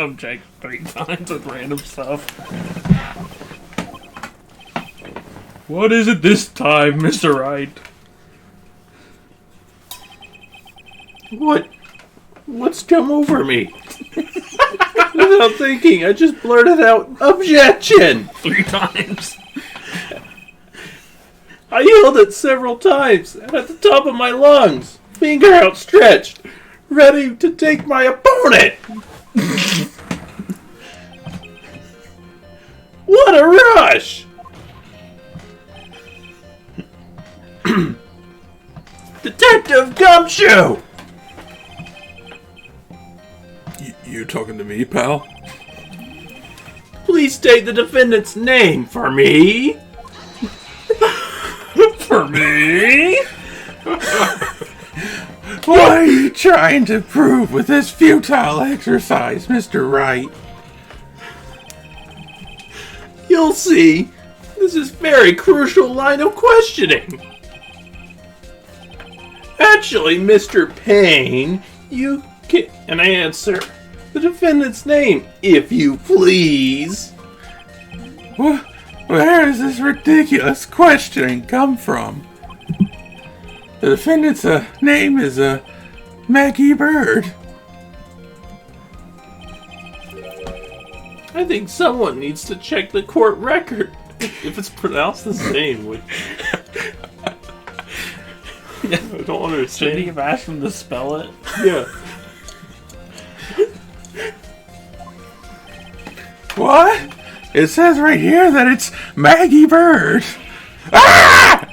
subject 3 times with random stuff. What is it this time, Mr. Wright? What's come over me? Without thinking, I just blurted out, "Objection!" 3 times. I yelled it several times, and at the top of my lungs, finger outstretched, ready to take my opponent. What a rush! Detective Gumshoe! You talking to me, pal? Please state the defendant's name for me. For me? What are you trying to prove with this futile exercise, Mr. Wright? You'll see. This is very crucial line of questioning. Actually, Mr. Payne, you can answer the defendant's name, if you please. Where does this ridiculous questioning come from? The defendant's name is Maggie Bird. I think someone needs to check the court record if it's pronounced the same. I don't understand. Shouldn't he have asked him to spell it? Yeah. What? It says right here that it's Maggie Bird. Ah!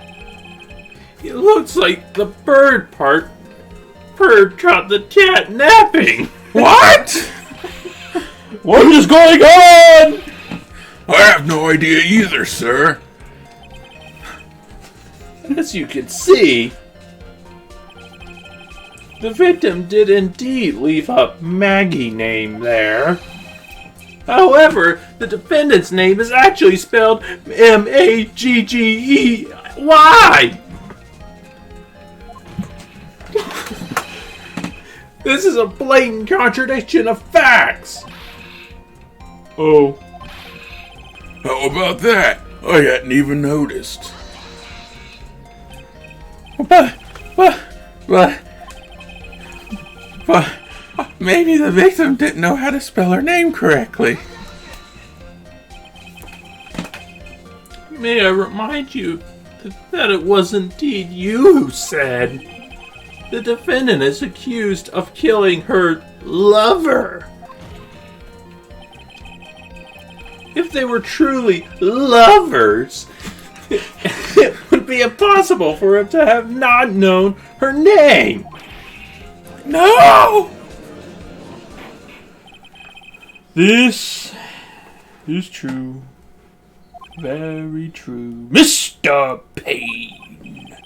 It looks like the bird part. Bird caught the cat napping. What? What is going on? I have no idea either, sir. As you can see, the victim did indeed leave a Maggie name there. However, the defendant's name is actually spelled Maggey. This is a blatant contradiction of facts. Oh. How about that? I hadn't even noticed. But, maybe the victim didn't know how to spell her name correctly. May I remind you that it was indeed you who said the defendant is accused of killing her lover. If they were truly lovers, it would be impossible for him to have not known her name. No! This is true. Very true. Mr. Payne!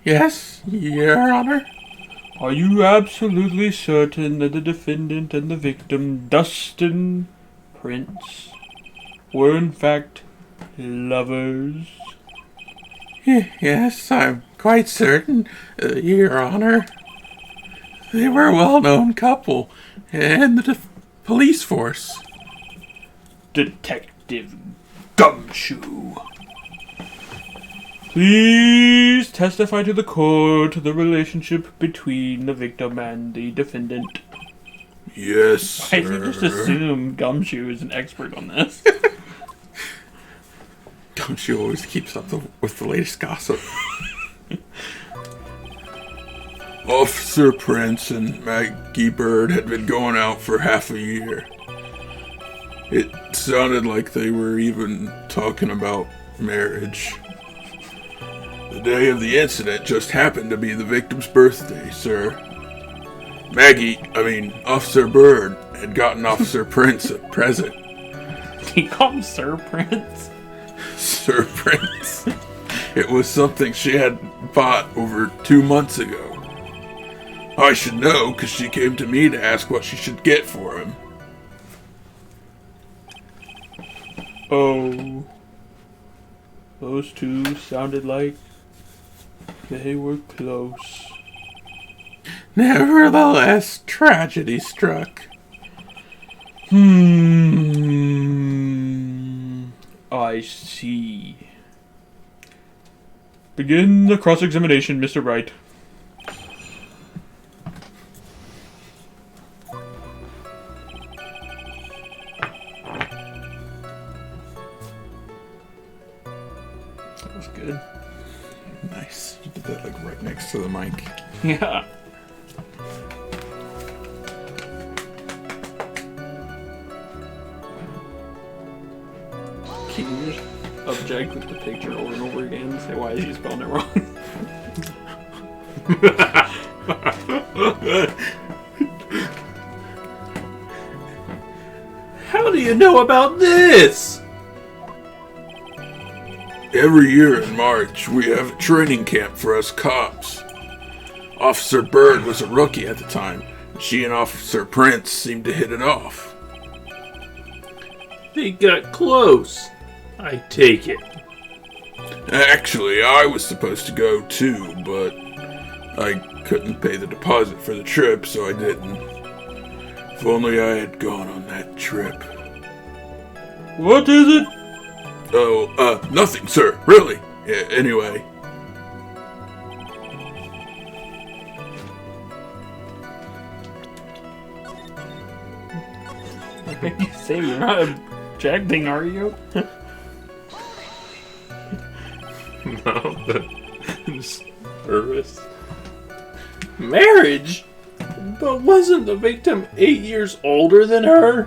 Yes, Your Honor? Are you absolutely certain that the defendant and the victim, Dustin Prince, were in fact lovers? Yes, I'm quite certain, Your Honor. They were a well-known couple in the police force. Detective Gumshoe, please testify to the court the relationship between the victim and the defendant. Yes, sir. Why did you just assume Gumshoe is an expert on this? Don't you always keep up with the latest gossip? Officer Prince and Maggie Bird had been going out for half a year. It sounded like they were even talking about marriage. The day of the incident just happened to be the victim's birthday, sir. Officer Bird had gotten Officer Prince a present. He called him Sir Prince? Sir Prince. It was something she had bought over 2 months ago. I should know, because she came to me to ask what she should get for him. Oh. Those two sounded like they were close. Nevertheless, tragedy struck. I see. Begin the cross-examination, Mr. Wright. That was good. Nice. You did that like right next to the mic. Yeah. Can you just object with the picture over and over again and say, why is he spelling it wrong? How do you know about this? Every year in March, we have a training camp for us cops. Officer Bird was a rookie at the time. She and Officer Prince seemed to hit it off. They got close, I take it. Actually, I was supposed to go too, but I couldn't pay the deposit for the trip, so I didn't. If only I had gone on that trip. What is it? Oh, nothing, sir. Really. Anyway. You say you're not objecting, are you? No, but nervous. Marriage? But wasn't the victim 8 years older than her?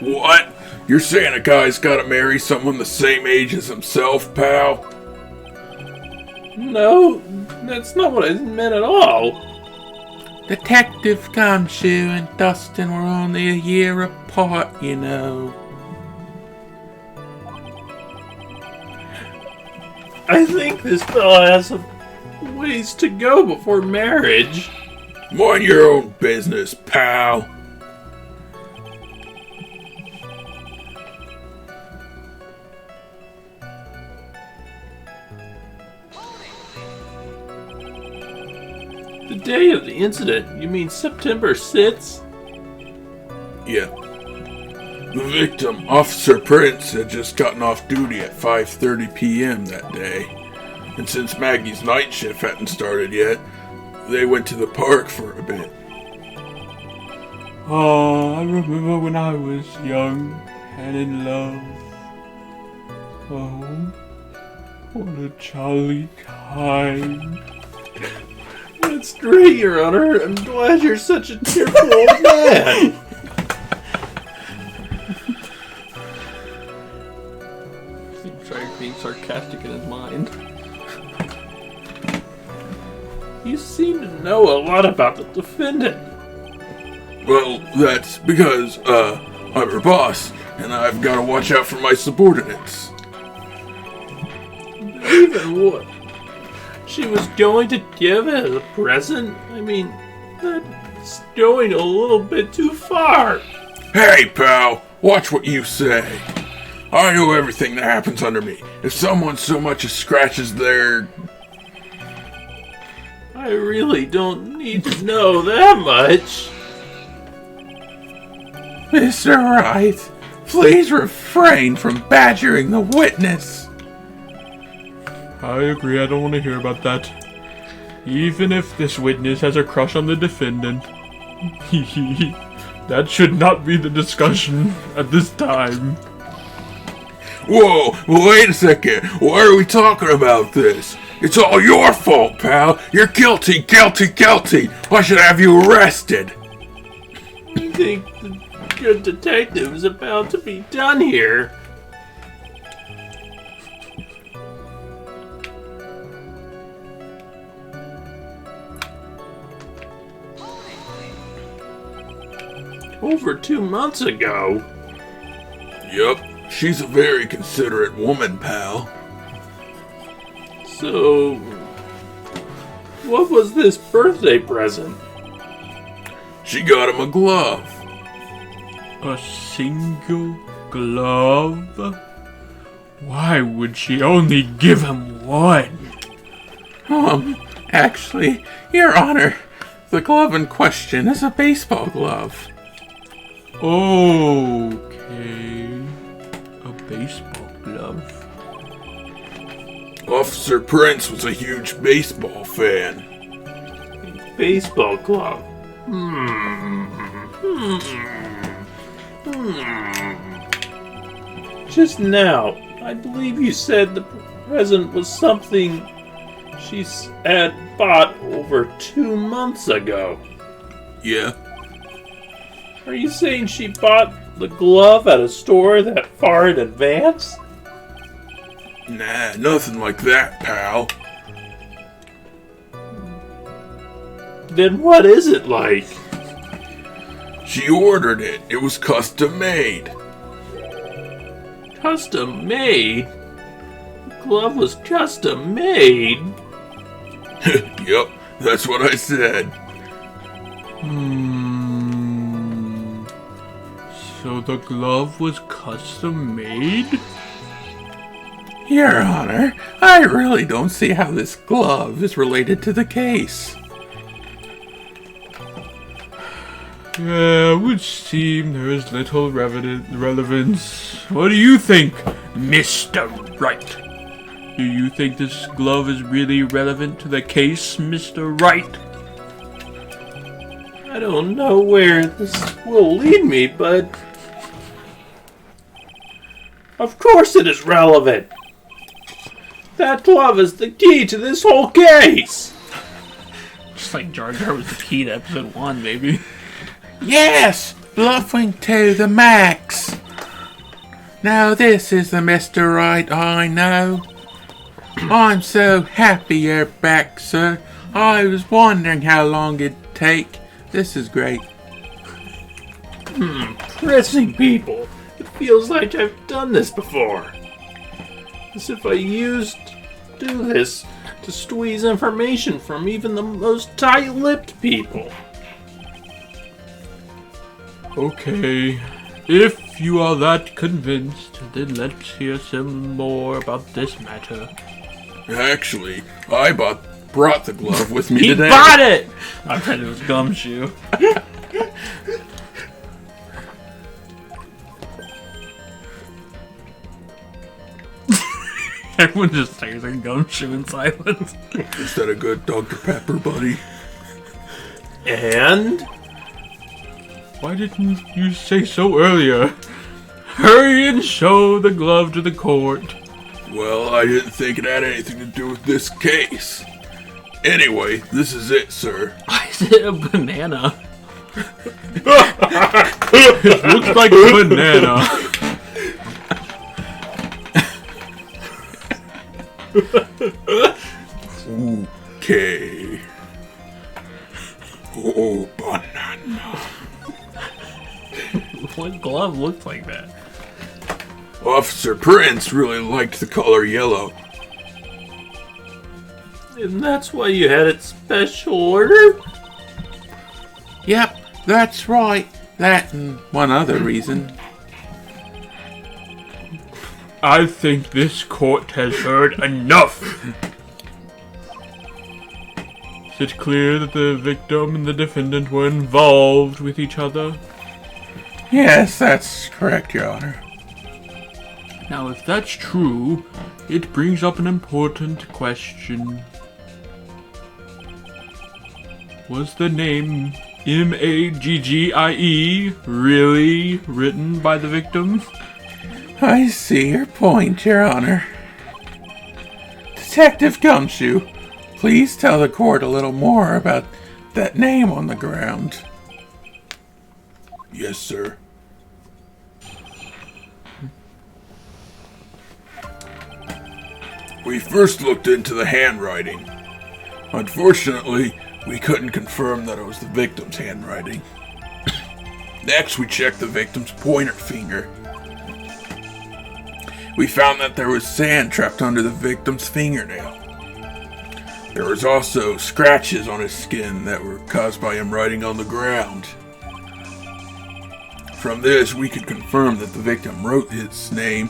What? You're saying a guy's gotta marry someone the same age as himself, pal? No, that's not what I meant at all. Detective Gumshoe and Dustin were only a year apart, you know. I think this fella has some ways to go before marriage. Mind your own business, pal. The day of the incident, you mean September 6th? Yeah. The victim, Officer Prince, had just gotten off duty at 5:30 p.m. that day. And since Maggie's night shift hadn't started yet, they went to the park for a bit. Oh, I remember when I was young and in love. Oh, what a jolly time. That's great, Your Honor. I'm glad you're such a cheerful old man. Seems like being sarcastic in his mind. You seem to know a lot about the defendant. Well, that's because, I'm her boss, and I've got to watch out for my subordinates. Even what? She was going to give it as a present? I mean, that's going a little bit too far. Hey, pal, watch what you say. I know everything that happens under me. If someone so much as scratches their... I really don't need to know that much. Mr. Wright, please refrain from badgering the witness. I agree, I don't want to hear about that. Even if this witness has a crush on the defendant. That should not be the discussion at this time. Whoa, wait a second. Why are we talking about this? It's all your fault, pal. You're guilty, guilty, guilty. I should have you arrested. I think the good detective is about to be done here. Over 2 months ago. Yup, she's a very considerate woman, pal. So, what was this birthday present? She got him a glove. A single glove? Why would she only give him one? Actually, Your Honor, the glove in question is a baseball glove. Okay. A baseball glove. Officer Prince was a huge baseball fan. Baseball glove. Just now, I believe you said the present was something she had bought over 2 months ago. Yeah. Are you saying she bought the glove at a store that far in advance? Nah, nothing like that, pal. Then what is it like? She ordered it. It was custom made. Custom made? The glove was custom made? Yup, that's what I said. So the glove was custom made? Your Honor, I really don't see how this glove is related to the case. Yeah, it would seem there is little relevance. What do you think, Mr. Wright? Do you think this glove is really relevant to the case, Mr. Wright? I don't know where this will lead me, but... Of course it is relevant! That glove is the key to this whole case! Just like Jar Jar was the key to episode 1, maybe. Yes, bluffing to the max. Now this is the Mr. Right I know. I'm so happy you're back, sir. I was wondering how long it'd take. This is great. Pressing people. It feels like I've done this before. As if I used to do this to squeeze information from even the most tight-lipped people. Okay, if you are that convinced, then let's hear some more about this matter. Actually, I brought the glove with me He today. bought it! I bet it was Gumshoe. Everyone just stares at Gumshoe in silence. Is that a good Dr. Pepper, buddy? And? Why didn't you say so earlier? Hurry and show the glove to the court. Well, I didn't think it had anything to do with this case. Anyway, this is it, sir. Why is it a banana? It looks like a banana. Okay. Oh, banana. What glove looks like that? Officer Prince really liked the color yellow. And that's why you had it special order? Yep, that's right. That and one other reason. I think this court has heard enough. Is it clear that the victim and the defendant were involved with each other? Yes, that's correct, Your Honor. Now, if that's true, it brings up an important question. Was the name Maggie really written by the victim? I see your point, Your Honor. Detective Gumshoe, please tell the court a little more about that name on the ground. Yes, sir. We first looked into the handwriting. Unfortunately, we couldn't confirm that it was the victim's handwriting. Next, we checked the victim's pointer finger. We found that there was sand trapped under the victim's fingernail. There was also scratches on his skin that were caused by him writing on the ground. From this, we could confirm that the victim wrote this name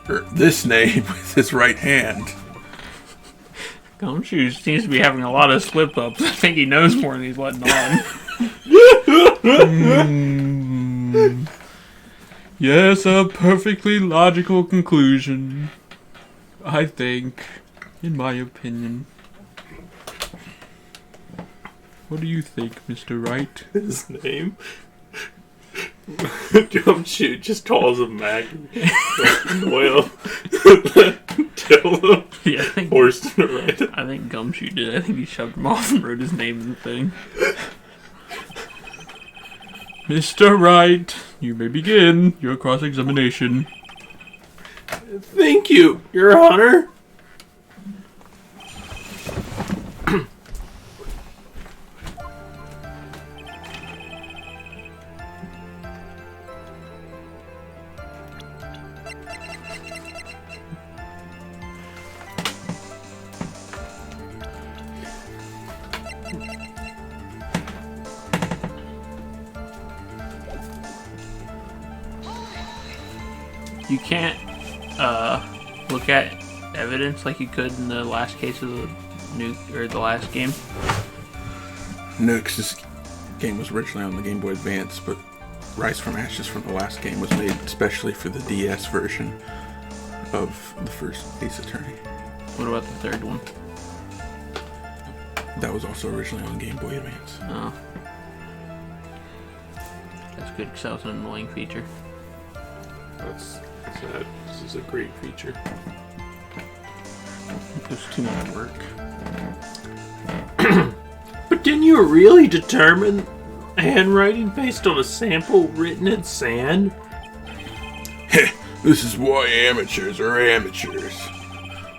with his right hand. Gumshoe seems to be having a lot of slip-ups. I think he knows more than he's letting on. Yes, a perfectly logical conclusion. I think, in my opinion. What do you think, Mr. Wright? His name? Gumshoe just calls him Mac. Oil. Tell him. Yeah, I think, Forced him to write it. I think Gumshoe did. I think he shoved him off and wrote his name in the thing. Mr. Wright, you may begin your cross-examination. Thank you, Your Honor. You can't look at evidence like you could in the last case of the nuke or the last game. No, 'cause this game was originally on the Game Boy Advance, but Rise from Ashes from the last game was made especially for the DS version of the first Ace Attorney. What about the third one? That was also originally on Game Boy Advance. Oh, that's good because that was an annoying feature. That's sad. This is a great feature. It was too much work. But didn't you really determine handwriting based on a sample written in sand? This is why amateurs are amateurs.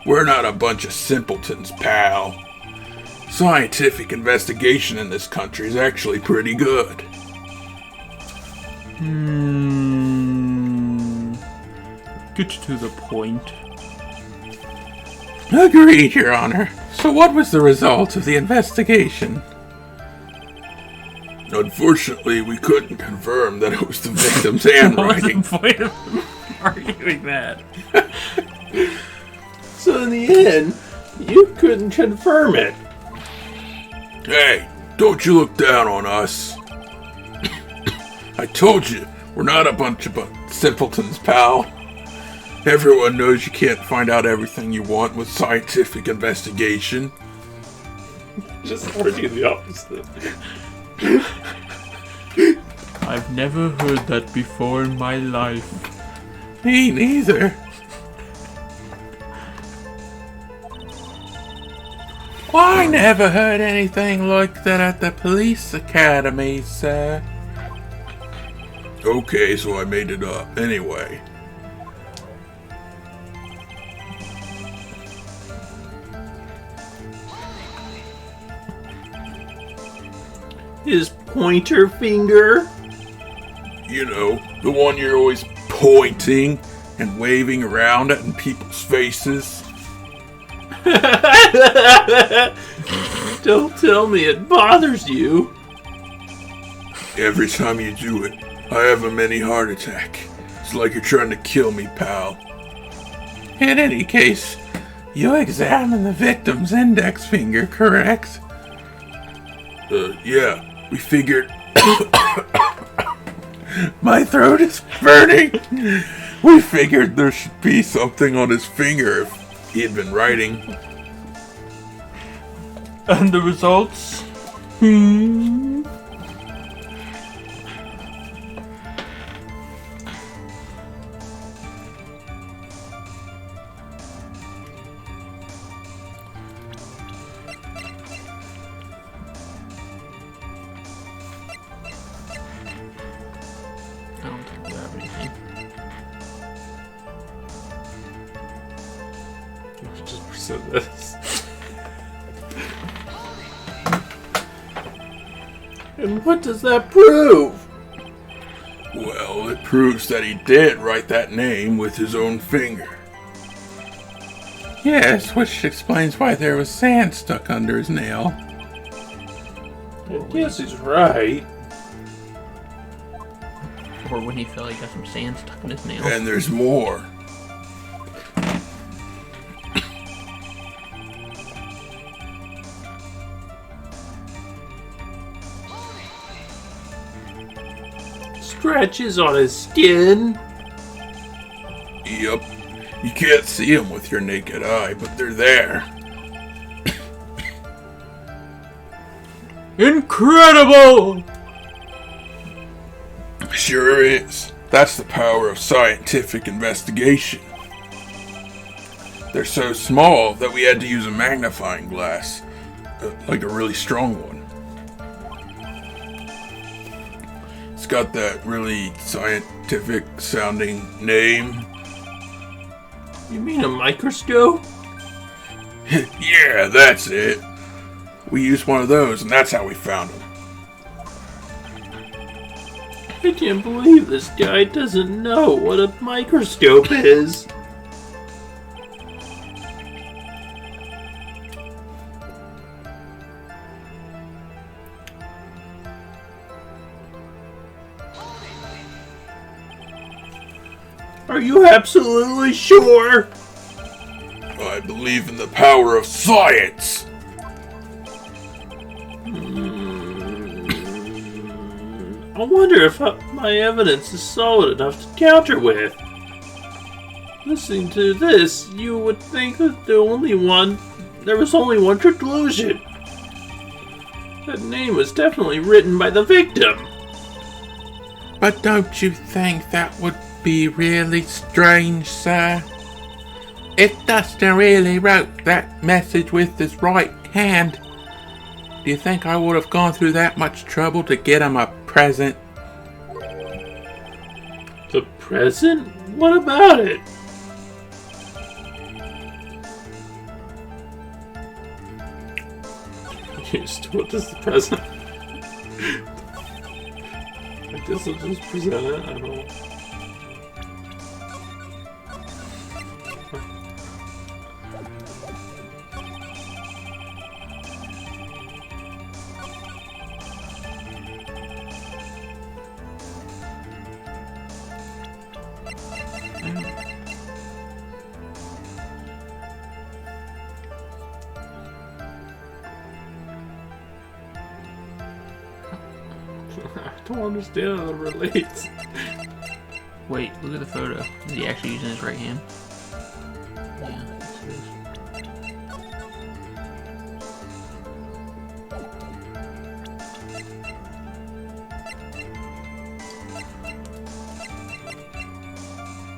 We're not a bunch of simpletons, pal. Scientific investigation in this country is actually pretty good. Get to the point. Agreed, Your Honor. So what was the result of the investigation? Unfortunately, we couldn't confirm that it was the victim's What's handwriting. the point of arguing that? So in the end, you couldn't confirm it. Hey, don't you look down on us. I told you, we're not a bunch of simpletons, pal. Everyone knows you can't find out everything you want with scientific investigation. Just argue the opposite. I've never heard that before in my life. Me neither. I never heard anything like that at the police academy, sir. Okay, so I made it up. Anyway. His pointer finger? You know, the one you're always pointing and waving around at in people's faces. Don't tell me it bothers you. Every time you do it, I have a mini heart attack. It's like you're trying to kill me, pal. In any case, you examined the victim's index finger, correct? Yeah, we figured... My throat is burning. We figured there should be something on his finger if he had been writing. And the results? I don't think we have anything. Just present this. And what does that prove? Well, it proves that he did write that name with his own finger. Yes, which explains why there was sand stuck under his nail. I guess he's right. Or when he felt he got some sand stuck in his nail. And there's more. scratches on his skin? Yep. You can't see them with your naked eye, but they're there. Incredible! Sure is. That's the power of scientific investigation. They're so small that we had to use a magnifying glass, like a really strong one. It's got that really scientific sounding name. You mean a microscope? Yeah, that's it. We used one of those, and that's how we found them. I can't believe this guy doesn't know what a microscope is. Are you absolutely sure? I believe in the power of science. I wonder if my evidence is solid enough to counter with. Listening to this, you would think that there was only one conclusion. That name was definitely written by the victim. But don't you think that would be really strange, sir? If Dustin really wrote that message with his right hand, do you think I would have gone through that much trouble to get him a present? The present? What about it? What does the present? I guess I'll just present it. I don't know. I don't understand how it relates. Wait, look at the photo. Is he actually using his right hand? Yeah, that's it is.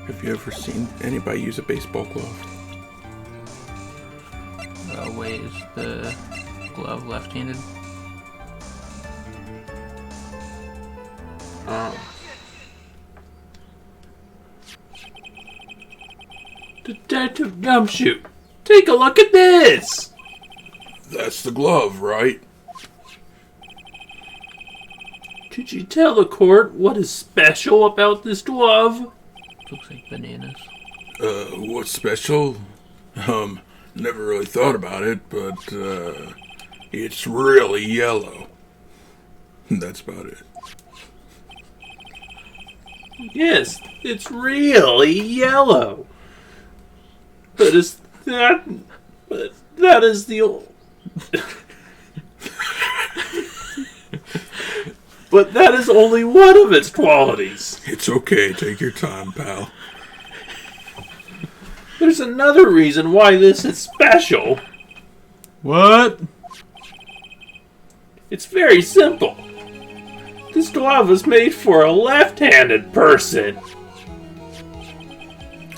Have you ever seen anybody use a baseball glove? Wait, is the glove left-handed? Detective Gumshoe, take a look at this! That's the glove, right? Could you tell the court what is special about this glove? Looks like bananas. What's special? Never really thought about it, but, it's really yellow. That's about it. Yes, it's really yellow. But that is the But that is only one of its qualities. It's okay, take your time, pal. There's another reason why this is special. What? It's very simple. This glove is made for a left-handed person.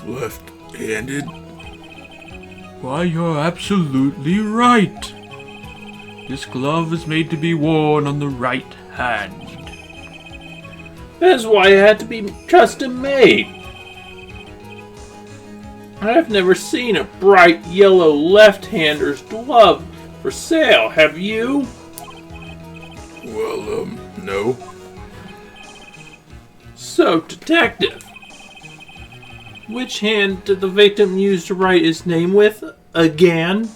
Left-handed? Why, you're absolutely right. This glove is made to be worn on the right hand. That's why it had to be custom made. I've never seen a bright yellow left-hander's glove for sale, have you? Well, no. So, detective, which hand did the victim use to write his name with again?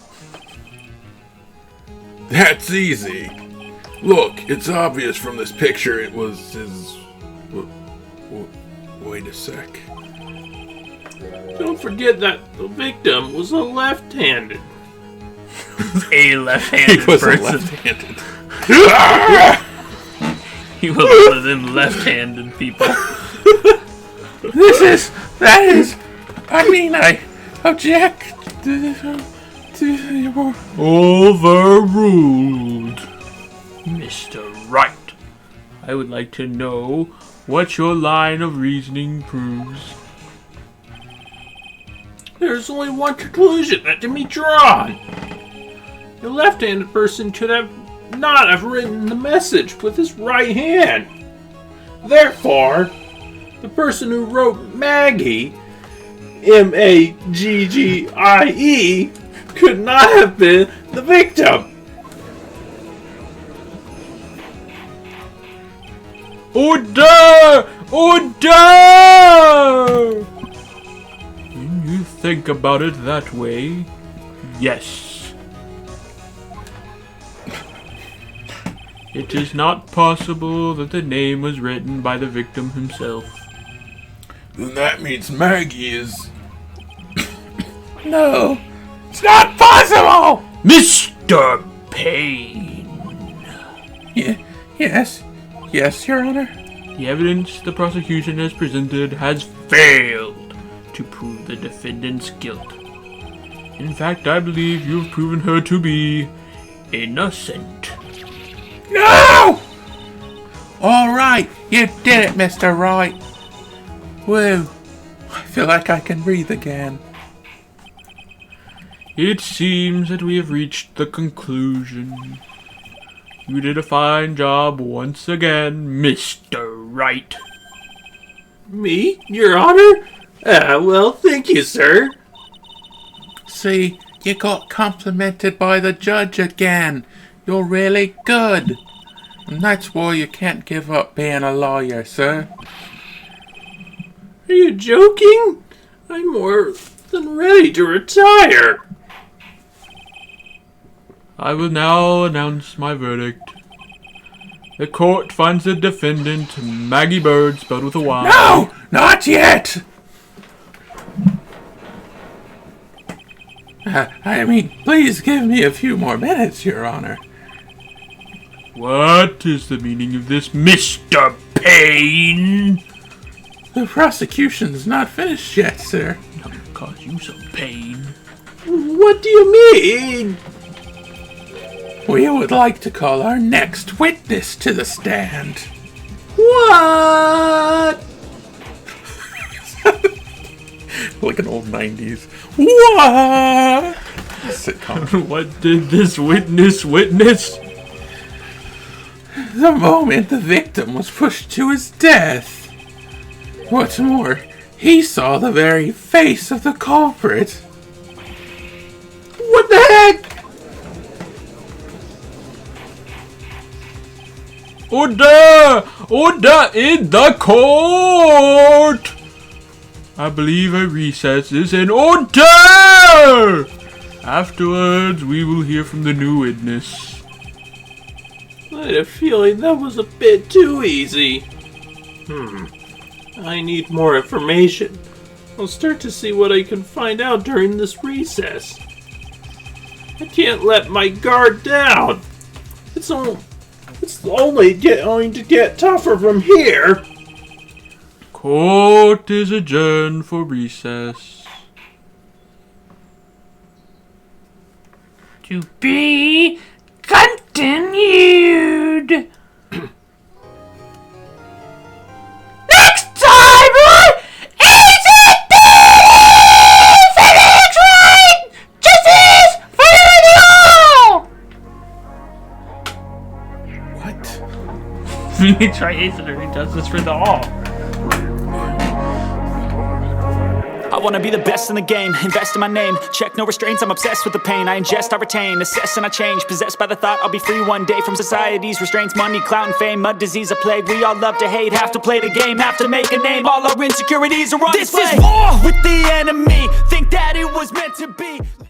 That's easy. Look, it's obvious from this picture it was his... Wait a sec. Don't forget that the victim was a left-handed. A left-handed He was person. left-handed. He was one of them left-handed people. I object to Overruled. Mr. Wright, I would like to know what your line of reasoning proves. There's only one conclusion that can be drawn. The left-handed person could not have written the message with his right hand. Therefore, the person who wrote Maggie, Maggie, could not have been the victim. Order! Order! When you think about it that way, yes. It is not possible that the name was written by the victim himself. Then that means Maggie is... No, it's not possible! Mr. Payne! Yes, Your Honor. The evidence the prosecution has presented has failed to prove the defendant's guilt. In fact, I believe you have proven her to be innocent. No! All right, you did it, Mr. Wright. Woo, I feel like I can breathe again. It seems that we have reached the conclusion. You did a fine job once again, Mr. Wright. Me, Your Honor? Well, thank you, sir. See, you got complimented by the judge again. You're really good. And that's why you can't give up being a lawyer, sir. Are you joking? I'm more than ready to retire. I will now announce my verdict. The court finds the defendant, Maggie Bird, spelled with a Y. No, not yet. Please give me a few more minutes, Your Honor. What is the meaning of this, Mr. Payne? The prosecution's not finished yet, sir. I'm gonna cause you some pain. What do you mean? We would like to call our next witness to the stand. What? Like an old 90s. What? Sitcom. What did this witness witness? The moment the victim was pushed to his death. What's more, he saw the very face of the culprit. What the heck? Order! Order in the court! I believe a recess is in order! Afterwards, we will hear from the new witness. I had a feeling that was a bit too easy. I need more information. I'll start to see what I can find out during this recess. I can't let my guard down. It's only going to get tougher from here. Court is adjourned for recess. To be continued. Next time on Felix Wright! Justice for the all! What? Felix Wright is justice for the all. I wanna be the best in the game, invest in my name. Check no restraints, I'm obsessed with the pain. I ingest, I retain, assess and I change. Possessed by the thought I'll be free one day from society's restraints. Money, clout and fame, mud, disease, a plague. We all love to hate, have to play the game, have to make a name. All our insecurities are on display. This is war with the enemy, think that it was meant to be.